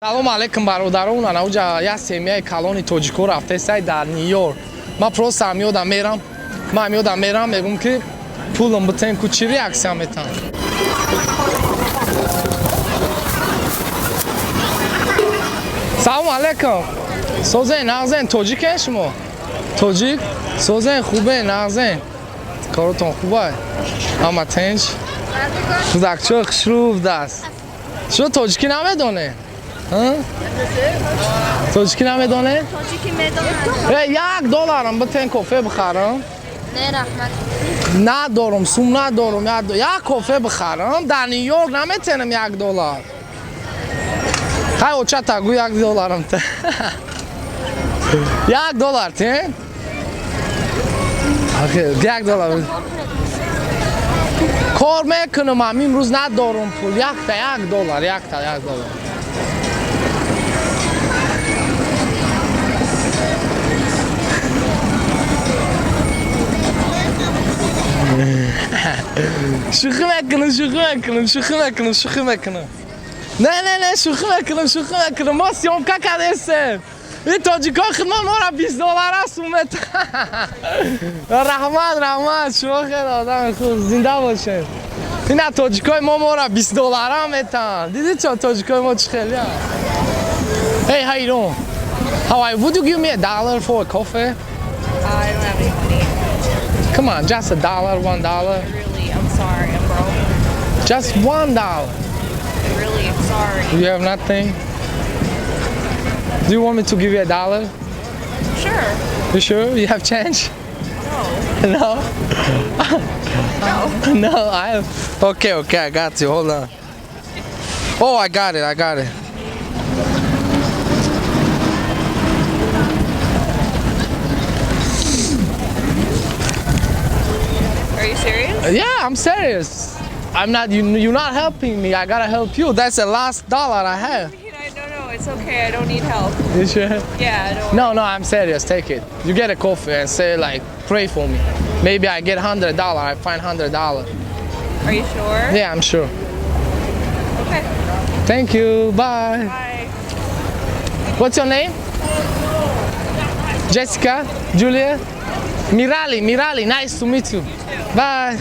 салом алейкум бародарон, анауҷа як семияи калони тоҷико рафта сай дар Нью-Йорк. Ман просто ҳамёдам мерам, мегӯм ки пулам битем ку чӣ реаксия метан. салом алейкум. Созен, нағзен, тоҷикен шумо? Тоҷик? Созен, хубе, нағзен. Коротон хубай? Ама тинч? Худакчо хушрӯ будааст. Шумо тоҷикӣ намедонед? Тоҷикӣ намедонед? Тоҷикӣ медонам. $1 битен кофе бихарам. Не, раҳмат. Надорум, сум надорум. Як кофе бихарам. Дар Нью-Йорк наметенам $1. Хай очата гӯ $1 те. $1 те? Окей, $1. Кор мекунам, ам имрӯз надорум пул. Якта $1. شوخی میکنم. نه شوخی میکنم. ما سیامکا کردیم. این تاجیکا خدمت ما را $20 است اومد. رحمت شما خیلی آدم خوب زنده باشین. این تاجیکای ما را $20 میتن. دیدی چه تاجیکای ما چه خیلی هست. Hey, how you doing? How are you? Would you give me $1 for a coffee? I don't have any money. Come on, just $1, $1. Really, I'm sorry. I'm broke. Just $1. Really, I'm sorry. You have nothing? Do you want me to give you $1? Sure. You sure? You have change? No. No? No. No, I have. Okay, I got you. Hold on. Oh, I got it. Are you serious? Yeah, I'm serious. I'm not. You're not helping me. I gotta help you. That's the last dollar I have. No, it's okay. I don't need help. You sure? Yeah, I don't. No, I'm serious. Take it. You get a coffee and say like, pray for me. Maybe I get $100. I find $100. Are you sure? Yeah, I'm sure. Okay. Thank you. Bye. Bye. What's your name? Jessica? Julia? Mirali. Nice to meet you. Bye.